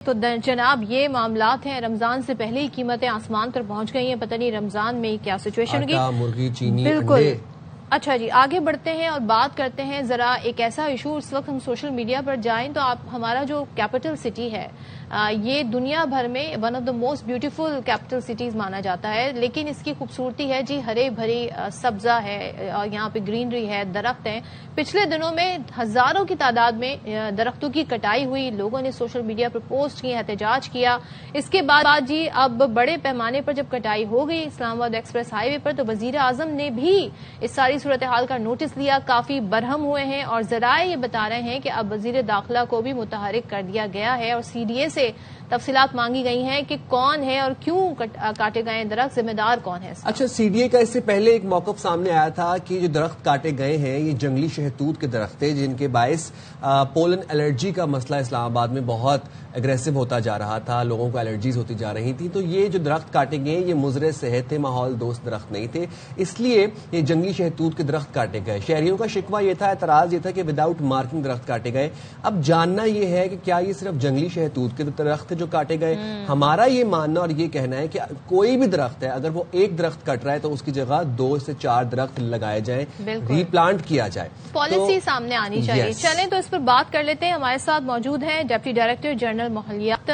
تو جناب یہ معاملات ہیں، رمضان سے پہلے ہی قیمتیں آسمان پر پہنچ گئی ہیں، پتہ نہیں رمضان میں کیا سچویشن ہوگی. مرغی، چینی، بالکل. انڈے. اچھا جی، آگے بڑھتے ہیں اور بات کرتے ہیں ذرا ایک ایسا ایشو. اس وقت ہم سوشل میڈیا پر جائیں تو ہمارا جو کیپٹل سٹی ہے یہ دنیا بھر میں one of the most beautiful capital cities مانا جاتا ہے، لیکن اس کی خوبصورتی ہے جی ہرے بھری سبزہ ہے، یہاں پہ گرینری ہے، درخت ہیں. پچھلے دنوں میں ہزاروں کی تعداد میں درختوں کی کٹائی ہوئی، لوگوں نے سوشل میڈیا پر پوسٹ کی، احتجاج کیا. اس کے بعد جی اب بڑے پیمانے پر جب کٹائی ہو گئی اسلام آباد ایکسپریس ہائی وے پر، تو وزیر اعظم نے بھی اس ساری صورتحال کا نوٹس لیا، کافی برہم ہوئے ہیں اور ذرائع یہ بتا رہے ہیں کہ اب وزیر داخلہ کو بھی متحرک کر دیا گیا ہے اور سی ڈی اے سے تفصیلات مانگی گئی ہیں کہ کون ہے اور کیوں کاٹے گئے درخت، ذمہ دار کون ہے. اچھا، سی ڈی اے کا اس سے پہلے ایک موقف سامنے آیا تھا کہ جو درخت کاٹے گئے ہیں یہ جنگلی شہتوت کے درخت تھے، جن کے باعث پولن الرجی کا مسئلہ اسلام آباد میں بہت اگریسو ہوتا جا رہا تھا، لوگوں کو الرجیز ہوتی جا رہی تھی. تو یہ جو درخت کاٹے گئے یہ مضر صحت تھے، ماحول دوست درخت نہیں تھے، اس لیے یہ جنگلی شہتوت کے درخت کاٹے گئے. شہریوں کا شکوہ یہ تھا، اعتراض یہ تھا کہ وداؤٹ مارکنگ درخت کاٹے گئے. اب جاننا یہ ہے کہ کیا یہ صرف جنگلی شہتوت کے درخت جو کاٹے گئے؟ ہمارا یہ ماننا اور یہ کہنا ہے کہ کوئی بھی درخت ہے اگر وہ ایک درخت کٹ رہا ہے تو اس کی جگہ 2 سے 4 درخت لگائے جائیں، ری پلانٹ کیا جائے، پالیسی سامنے آنی چاہیے. چلیں تو اس پر بات کر لیتے ہیں. ہمارے ساتھ موجود ہیں ڈپٹی ڈائریکٹر جنرل ماحولیات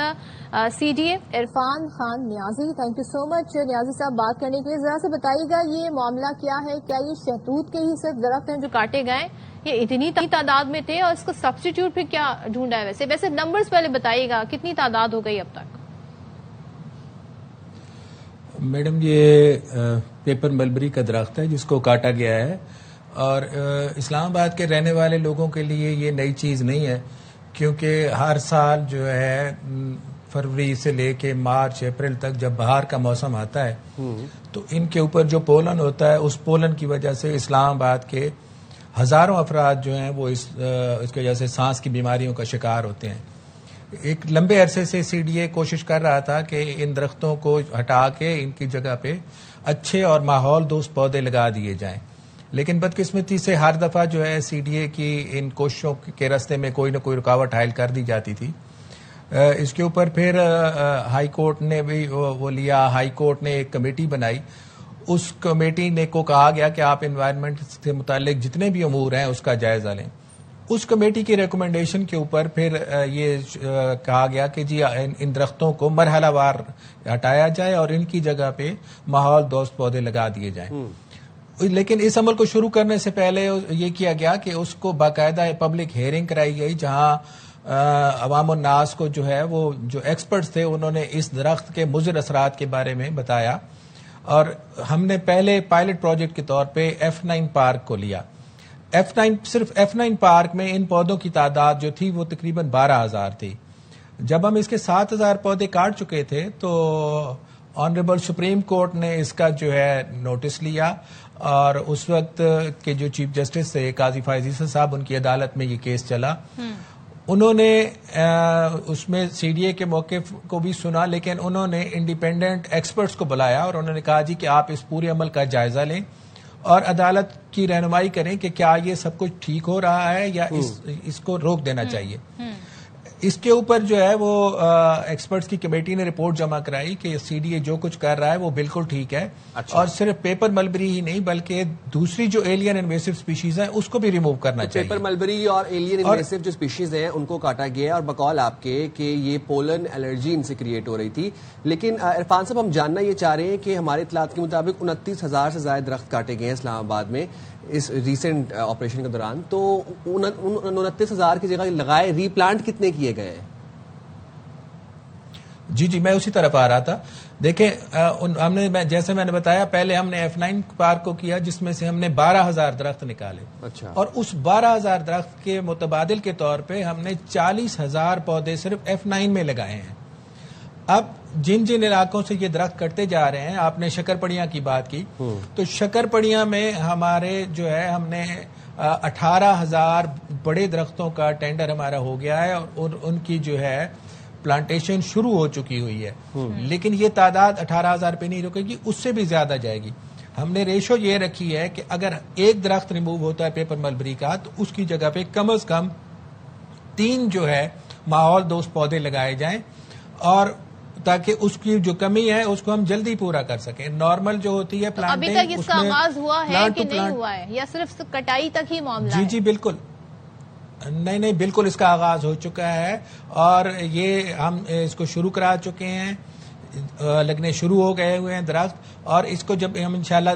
C D A Irfan Khan Niazi. Thank you so much Niazi صاحب بات کرنے کے لیے. ذرا سے بتائیے گا یہ معاملہ کیا ہے؟ کیا یہ شہتوت کے ہی صرف درخت ہیں جو کاٹے گئے، یہ اتنی تعداد میں تھے اور اس کا سبسٹیٹیوٹ پھر کیا ڈھونڈا ہے؟ ویسے نمبرز پہلے بتائیے گا کتنی تعداد ہو گئی اب تک؟ میڈم یہ پیپر ملبری کا درخت ہے جس کو کاٹا گیا ہے، اور اسلام آباد کے رہنے والے لوگوں کے لیے یہ نئی چیز نہیں ہے، کیونکہ ہر سال جو ہے فروری سے لے کے مارچ اپریل تک جب بہار کا موسم آتا ہے تو ان کے اوپر جو پولن ہوتا ہے اس پولن کی وجہ سے اسلام آباد کے ہزاروں افراد جو ہیں وہ اس کی وجہ سے سانس کی بیماریوں کا شکار ہوتے ہیں. ایک لمبے عرصے سے سی ڈی اے کوشش کر رہا تھا کہ ان درختوں کو ہٹا کے ان کی جگہ پہ اچھے اور ماحول دوست پودے لگا دیے جائیں، لیکن بدقسمتی سے ہر دفعہ جو ہے سی ڈی اے کی ان کوششوں کے راستے میں کوئی نہ کوئی رکاوٹ حائل کر دی جاتی تھی. اس کے اوپر پھر ہائی کورٹ نے بھی وہ لیا، ہائی کورٹ نے ایک کمیٹی بنائی. اس کمیٹی نے کو کہا گیا کہ آپ انوائرمنٹ سے متعلق جتنے بھی امور ہیں اس کا جائزہ لیں. اس کمیٹی کی ریکمنڈیشن کے اوپر پھر یہ کہا گیا کہ جی ان درختوں کو مرحلہ وار ہٹایا جائے اور ان کی جگہ پہ ماحول دوست پودے لگا دیے جائیں. لیکن اس عمل کو شروع کرنے سے پہلے یہ کیا گیا کہ اس کو باقاعدہ پبلک ہیئرنگ کرائی گئی، جہاں عوام الناس کو جو ہے وہ جو ایکسپرٹس تھے انہوں نے اس درخت کے مضر اثرات کے بارے میں بتایا. اور ہم نے پہلے پائلٹ پروجیکٹ کے طور پہ F9 پارک کو لیا. صرف F9 پارک میں ان پودوں کی تعداد جو تھی وہ تقریباً 12,000 تھی. جب ہم اس کے 7,000 پودے کاٹ چکے تھے تو آنریبل سپریم کورٹ نے اس کا جو ہے نوٹس لیا، اور اس وقت کے جو چیف جسٹس تھے قاضی فائز عیسی صاحب، ان کی عدالت میں یہ کیس چلا. انہوں نے اس میں سی ڈی اے کے موقف کو بھی سنا، لیکن انہوں نے انڈیپینڈنٹ ایکسپرٹس کو بلایا اور انہوں نے کہا جی کہ آپ اس پورے عمل کا جائزہ لیں اور عدالت کی رہنمائی کریں کہ کیا یہ سب کچھ ٹھیک ہو رہا ہے یا اس کو روک دینا چاہیے. اس کے اوپر جو ہے وہ ایکسپرٹس کی کمیٹی نے رپورٹ جمع کرائی کہ سی ڈی اے جو کچھ کر رہا ہے وہ بالکل ٹھیک ہے. اور صرف پیپر ملبری ہی نہیں بلکہ دوسری جو ایلین انویسو سپیشیز ہیں اس کو بھی ریموو کرنا چاہیے. پیپر ملبری اور ایلین انویسو جو سپیشیز ہیں ان کو کاٹا گیا اور بقول آپ کے کہ یہ پولن الرجی ان سے کریٹ ہو رہی تھی. لیکن عرفان صاحب ہم جاننا یہ چاہ رہے ہیں کہ ہمارے اطلاعات کے مطابق 29,000 سے زائد درخت کاٹے گئے ہیں اسلام آباد میں اس ریسنٹ آپریشن کے دوران. تو 29,000 کی جگہ لگائے ری پلانٹ کتنے کیے گئے ہیں؟ جی میں اسی طرف آ رہا تھا. دیکھیں ہم نے جیسے میں نے بتایا پہلے ہم نے F9 پارک کو کیا جس میں سے ہم نے 12,000 درخت نکالے. اچھا. اور اس 12,000 درخت کے متبادل کے طور پہ ہم نے 40,000 پودے صرف F9 میں لگائے ہیں. اب جن علاقوں سے یہ درخت کٹتے جا رہے ہیں، آپ نے شکر پڑیاں کی بات کی، تو شکر پڑیاں میں ہمارے جو ہے ہم نے 18,000 بڑے درختوں کا ٹینڈر ہمارا ہو گیا ہے اور ان کی جو ہے پلانٹیشن شروع ہو چکی ہوئی ہے. لیکن یہ تعداد 18,000 پہ نہیں رکے گی، اس سے بھی زیادہ جائے گی. ہم نے ریشو یہ رکھی ہے کہ اگر ایک درخت ریموو ہوتا ہے پیپر ملبری کا تو اس کی جگہ پہ کم از کم 3 جو ہے ماحول دوست پودے لگائے جائیں. اور تاکہ اس کی جو کمی ہے اس کو ہم جلدی پورا کر سکیں. نارمل جو ہوتی ہے پلانٹنگ, ابھی تک اس کا آغاز ہوا ہے کہ نہیں ہوا ہے, یا صرف کٹائی تک ہی معاملہ ہے؟ جی بالکل, نہیں بالکل اس کا آغاز ہو چکا ہے, اور یہ ہم اس کو شروع کرا چکے ہیں, لگنے شروع ہو گئے ہوئے ہیں درخت, اور اس کو جب ہم انشاءاللہ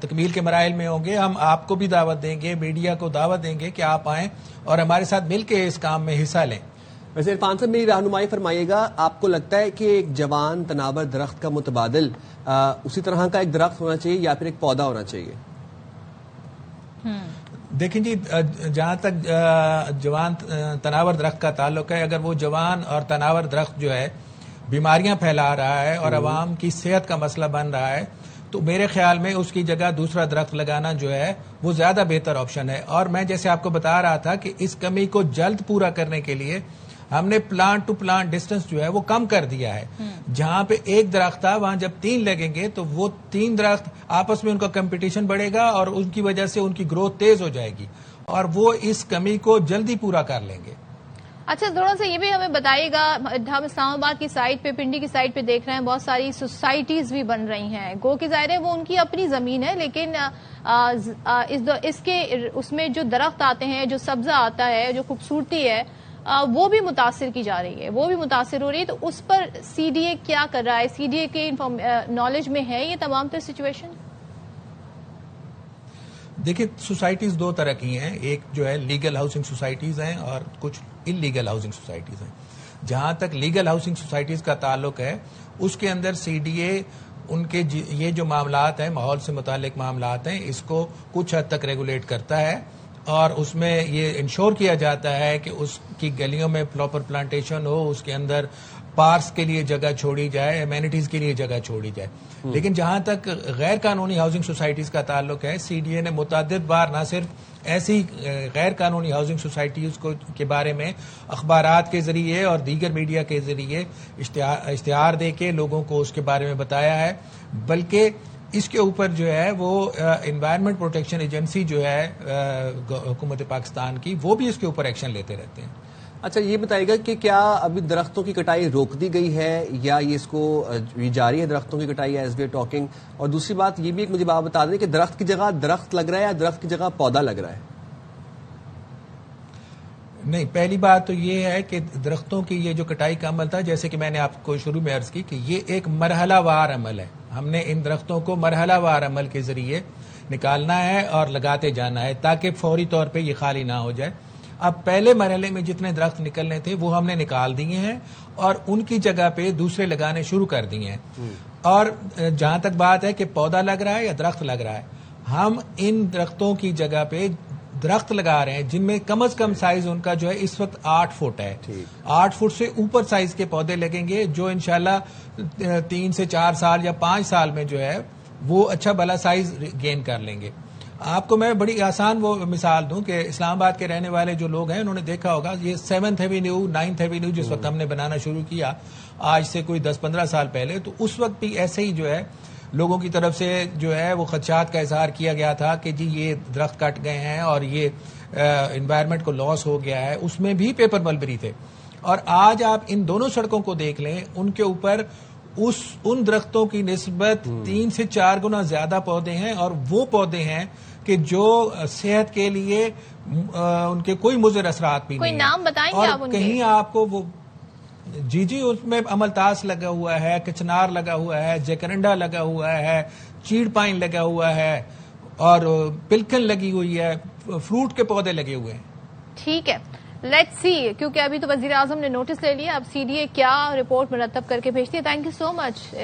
تکمیل کے مراحل میں ہوں گے, ہم آپ کو بھی دعوت دیں گے, میڈیا کو دعوت دیں گے کہ آپ آئیں اور ہمارے ساتھ مل کے اس کام میں حصہ لیں. ویسے عرفان صاحب میری رہنمائی فرمائیے گا, آپ کو لگتا ہے کہ ایک جوان تناور درخت کا متبادل اسی طرح کا ایک درخت ہونا چاہیے یا پھر ایک پودا ہونا چاہیے؟ دیکھیں جی, جہاں تک جوان تناور درخت کا تعلق ہے, اگر وہ جوان اور تناور درخت جو ہے بیماریاں پھیلا رہا ہے اور عوام کی صحت کا مسئلہ بن رہا ہے, تو میرے خیال میں اس کی جگہ دوسرا درخت لگانا جو ہے وہ زیادہ بہتر آپشن ہے. اور میں جیسے آپ کو بتا رہا تھا کہ اس کمی کو جلد پورا کرنے کے لیے ہم نے پلانٹ ٹو پلانٹ ڈسٹینس جو ہے وہ کم کر دیا ہے. جہاں پہ ایک درخت تھا وہاں جب 3 لگیں گے تو وہ 3 درخت آپس میں ان کا کمپٹیشن بڑھے گا اور ان کی وجہ سے ان کی گروتھ تیز ہو جائے گی, اور وہ اس کمی کو جلدی پورا کر لیں گے. اچھا, تھوڑا سا یہ بھی ہمیں بتائیے گا, ہم اسلام آباد کی سائٹ پہ, پنڈی کی سائٹ پہ دیکھ رہے ہیں بہت ساری سوسائٹیز بھی بن رہی ہیں, گو کہ ظاہر ہے وہ ان کی اپنی زمین ہے, لیکن اس میں جو درخت آتے ہیں, جو سبزہ آتا ہے, جو خوبصورتی ہے, وہ بھی متاثر کی جا رہی ہے, وہ بھی متاثر ہو رہی ہے. تو اس پر سی ڈی اے کیا کر رہا ہے؟ سی ڈی اے کے نالج میں ہے یہ تمام تر سچویشن؟ دیکھیں, سوسائٹیز 2 طرح کی ہیں, ایک جو ہے لیگل ہاؤسنگ سوسائٹیز ہیں اور کچھ انلیگل ہاؤسنگ سوسائٹیز ہیں. جہاں تک لیگل ہاؤسنگ سوسائٹیز کا تعلق ہے اس کے اندر سی ڈی اے ان کے یہ جو معاملات ہیں, ماحول سے متعلق معاملات ہیں, اس کو کچھ حد تک ریگولیٹ کرتا ہے, اور اس میں یہ انشور کیا جاتا ہے کہ اس کی گلیوں میں پراپر پلانٹیشن ہو, اس کے اندر پارکس کے لیے جگہ چھوڑی جائے, ایمینٹیز کے لیے جگہ چھوڑی جائے. لیکن جہاں تک غیر قانونی ہاؤسنگ سوسائٹیز کا تعلق ہے, سی ڈی اے نے متعدد بار نہ صرف ایسی غیر قانونی ہاؤسنگ سوسائٹیز کے بارے میں اخبارات کے ذریعے اور دیگر میڈیا کے ذریعے اشتہار دے کے لوگوں کو اس کے بارے میں بتایا ہے, بلکہ اس کے اوپر جو ہے وہ انوائرمنٹ پروٹیکشن ایجنسی جو ہے حکومت پاکستان کی, وہ بھی اس کے اوپر ایکشن لیتے رہتے ہیں. اچھا, یہ بتائیے گا کہ کیا ابھی درختوں کی کٹائی روک دی گئی ہے یا یہ اس کو جاری ہے درختوں کی کٹائی ایز وی آر ٹاکنگ؟ اور دوسری بات یہ بھی ایک مجھے بات بتا دیں کہ درخت کی جگہ درخت لگ رہا ہے یا درخت کی جگہ پودا لگ رہا ہے؟ نہیں, پہلی بات تو یہ ہے کہ درختوں کی یہ جو کٹائی کا عمل تھا, جیسے کہ میں نے آپ کو شروع میں عرض کی کہ یہ ایک مرحلہ وار عمل ہے. ہم نے ان درختوں کو مرحلہ وار عمل کے ذریعے نکالنا ہے اور لگاتے جانا ہے تاکہ فوری طور پہ یہ خالی نہ ہو جائے. اب پہلے مرحلے میں جتنے درخت نکلنے تھے وہ ہم نے نکال دیے ہیں اور ان کی جگہ پہ دوسرے لگانے شروع کر دیے ہیں. اور جہاں تک بات ہے کہ پودا لگ رہا ہے یا درخت لگ رہا ہے, ہم ان درختوں کی جگہ پہ درخت لگا رہے ہیں جن میں کم از کم سائز ان کا جو ہے اس وقت 8 فٹ ہے. 8 فٹ سے اوپر سائز کے پودے لگیں گے جو انشاءاللہ 3 سے 4 سال یا 5 سال میں جو ہے وہ اچھا بھلا سائز گین کر لیں گے. آپ کو میں بڑی آسان وہ مثال دوں کہ اسلام آباد کے رہنے والے جو لوگ ہیں انہوں نے دیکھا ہوگا یہ 7th ایوینیو 9th ایوینیو جس وقت ہم نے بنانا شروع کیا آج سے کوئی 10-15 سال پہلے, تو اس وقت بھی ایسے ہی جو ہے لوگوں کی طرف سے جو ہے وہ خدشات کا اظہار کیا گیا تھا کہ جی یہ درخت کٹ گئے ہیں اور یہ انوائرمنٹ کو لاس ہو گیا ہے. اس میں بھی پیپر ملبری تھے. اور آج آپ ان دونوں سڑکوں کو دیکھ لیں, ان کے اوپر ان درختوں کی نسبت 3 سے 4 گنا زیادہ پودے ہیں, اور وہ پودے ہیں کہ جو صحت کے لیے ان کے کوئی مضر اثرات بھی نہیں. کوئی نام بتائیں گے آپ ان کے؟ کہیں آپ کو وہ جی اس میں املتاس لگا ہوا ہے, کچنار لگا ہوا ہے, جیکرنڈا لگا ہوا ہے, چیڑ پائن لگا ہوا ہے, اور پلکن لگی ہوئی ہے, فروٹ کے پودے لگے ہوئے ہیں. ٹھیک ہے, لیٹس سی, کیونکہ ابھی تو وزیر اعظم نے نوٹس لے لیا, اب سی ڈی اے کیا رپورٹ مرتب کر کے بھیجتی ہے. Thank you so much.